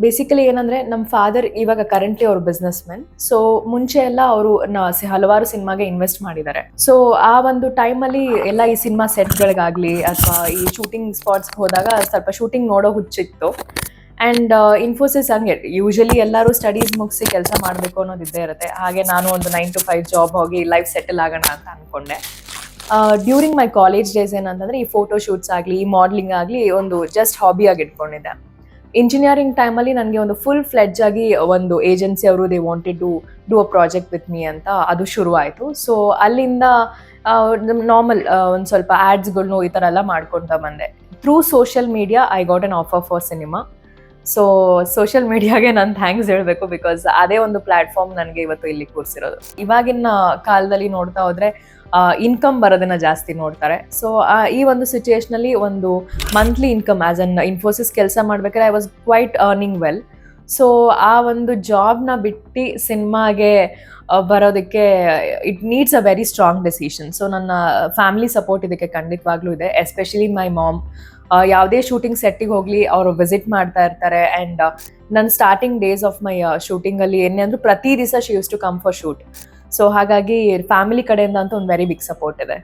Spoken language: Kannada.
ಬೇಸಿಕಲಿ ಏನಂದ್ರೆ ನಮ್ಮ ಫಾದರ್ ಇವಾಗ ಕರೆಂಟ್ಲಿ ಅವರು ಬಿಸ್ನೆಸ್ ಮ್ಯಾನ್. ಸೊ ಮುಂಚೆ ಎಲ್ಲ ಅವರು ಹಲವಾರು ಸಿನಿಮಾಗೆ ಇನ್ವೆಸ್ಟ್ ಮಾಡಿದ್ದಾರೆ. ಸೊ ಆ ಒಂದು ಟೈಮಲ್ಲಿ ಎಲ್ಲ ಈ ಸಿನಿಮಾ ಸೆಟ್ಗಳಿಗಾಗ್ಲಿ ಅಥವಾ ಈ ಶೂಟಿಂಗ್ ಸ್ಪಾಟ್ಸ್ಗೆ ಹೋದಾಗ ಸ್ವಲ್ಪ ಶೂಟಿಂಗ್ ನೋಡೋ ಹುಚ್ಚಿತ್ತು. ಆ್ಯಂಡ್ ಇನ್ಫೋಸಿಸ್ ಹಂಗೆ ಯೂಶಲಿ ಎಲ್ಲರೂ ಸ್ಟಡೀಸ್ ಮುಗಿಸಿ ಕೆಲಸ ಮಾಡಬೇಕು ಅನ್ನೋದು ಇದ್ದೇ ಇರುತ್ತೆ. ಹಾಗೆ ನಾನು ಒಂದು 9 to 5 ಜಾಬ್ ಹೋಗಿ ಲೈಫ್ ಸೆಟಲ್ ಆಗೋಣ ಅಂತ ಅಂದ್ಕೊಂಡೆ. ಡ್ಯೂರಿಂಗ್ ಮೈ ಕಾಲೇಜ್ ಡೇಸ್ ಏನಂತಂದ್ರೆ ಈ ಫೋಟೋ ಶೂಟ್ಸ್ ಆಗಲಿ ಈ ಮಾಡಲಿಂಗ್ ಆಗಲಿ ಒಂದು ಜಸ್ಟ್ ಹಾಬಿಯಾಗಿ ಇಟ್ಕೊಂಡಿದ್ದೆ. ಇಂಜಿನಿಯರಿಂಗ್ ಟೈಮಲ್ಲಿ ನನಗೆ ಒಂದು ಫುಲ್ ಫ್ಲೆಡ್ಜ್ ಆಗಿ ಒಂದು ಏಜೆನ್ಸಿ ಅವರು they wanted to do a project with me ಅಂತ ಅದು ಶುರು ಆಯಿತು. ಸೊ ಅಲ್ಲಿಂದ ನಾರ್ಮಲ್ ಒಂದು ಸ್ವಲ್ಪ ಆ್ಯಡ್ಸ್ಗಳ್ನು ಈ ಥರ ಎಲ್ಲ ಮಾಡ್ಕೊತಾ ಬಂದೆ. Through social media I got an offer for cinema. So social ಮೀಡಿಯಾಗೆ ನಾನು ಥ್ಯಾಂಕ್ಸ್ ಹೇಳಬೇಕು, ಬಿಕಾಸ್ ಅದೇ ಒಂದು ಪ್ಲಾಟ್ಫಾರ್ಮ್ ನನಗೆ ಇವತ್ತು ಇಲ್ಲಿ ಕೂರಿಸಿರೋದು. ಇವಾಗಿನ ಕಾಲದಲ್ಲಿ ನೋಡ್ತಾ ಹೋದ್ರೆ ಇನ್ಕಮ್ ಬರೋದನ್ನ ಜಾಸ್ತಿ ನೋಡ್ತಾರೆ. ಸೊ ಈ ಒಂದು ಸಿಚುಯೇಷನಲ್ಲಿ ಒಂದು monthly income as an Infosys ಕೆಲಸ ಮಾಡ್ಬೇಕಾದ್ರೆ I was quite earning well. So ಆ ಒಂದು ಜಾಬ್ನ ಬಿಟ್ಟು ಸಿನಿಮಾಗೆ ಬರೋದಕ್ಕೆ it needs a very strong decision. So ನನ್ನ ಫ್ಯಾಮಿಲಿ ಸಪೋರ್ಟ್ ಇದಕ್ಕೆ ಖಂಡಿತವಾಗ್ಲೂ ಇದೆ, ಎಸ್ಪೆಷಲಿ ಮೈ ಮಾಮ್. ಯಾವುದೇ ಶೂಟಿಂಗ್ ಸೆಟ್ಟಿಗೆ ಹೋಗಲಿ ಅವರು ವಿಸಿಟ್ ಮಾಡ್ತಾ ಇರ್ತಾರೆ. ಆ್ಯಂಡ್ ನನ್ನ ಸ್ಟಾರ್ಟಿಂಗ್ ಡೇಸ್ ಆಫ್ ಮೈ ಶೂಟಿಂಗಲ್ಲಿ ಏನೇ ಅಂದರೂ ಪ್ರತಿ ದಿವಸ she used to come for shoot. So ಹಾಗಾಗಿ ಫ್ಯಾಮಿಲಿ ಕಡೆಯಿಂದ ಅಂತೂ ಒಂದು ವೆರಿ ಬಿಗ್ ಸಪೋರ್ಟ್ ಇದೆ.